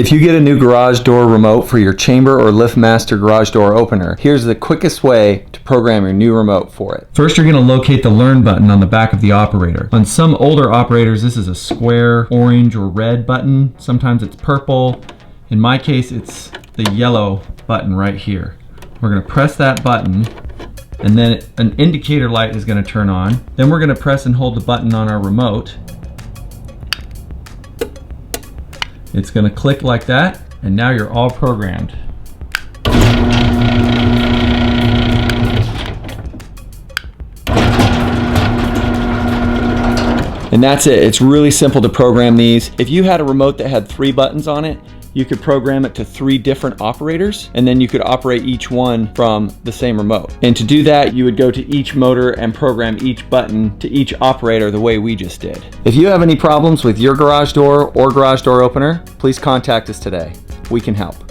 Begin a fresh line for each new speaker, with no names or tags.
If you get a new garage door remote for your Chamber or LiftMaster garage door opener, here's the quickest way to program your new remote for it. First, you're going to locate the Learn button on the back of the operator. On some older operators, this is a square orange or red button. Sometimes it's purple. In my case, it's the yellow button right here. We're going to press that button, and then an indicator light is going to turn on. Then we're going to press and hold the button on our remote. It's going to click like that, and now you're all programmed. And that's it. It's really simple to program these. If you had a remote that had 3 buttons on it, you could program it to 3 different operators, and then you could operate each one from the same remote. And to do that, you would go to each motor and program each button to each operator the way we just did. If you have any problems with your garage door or garage door opener, please contact us today. We can help.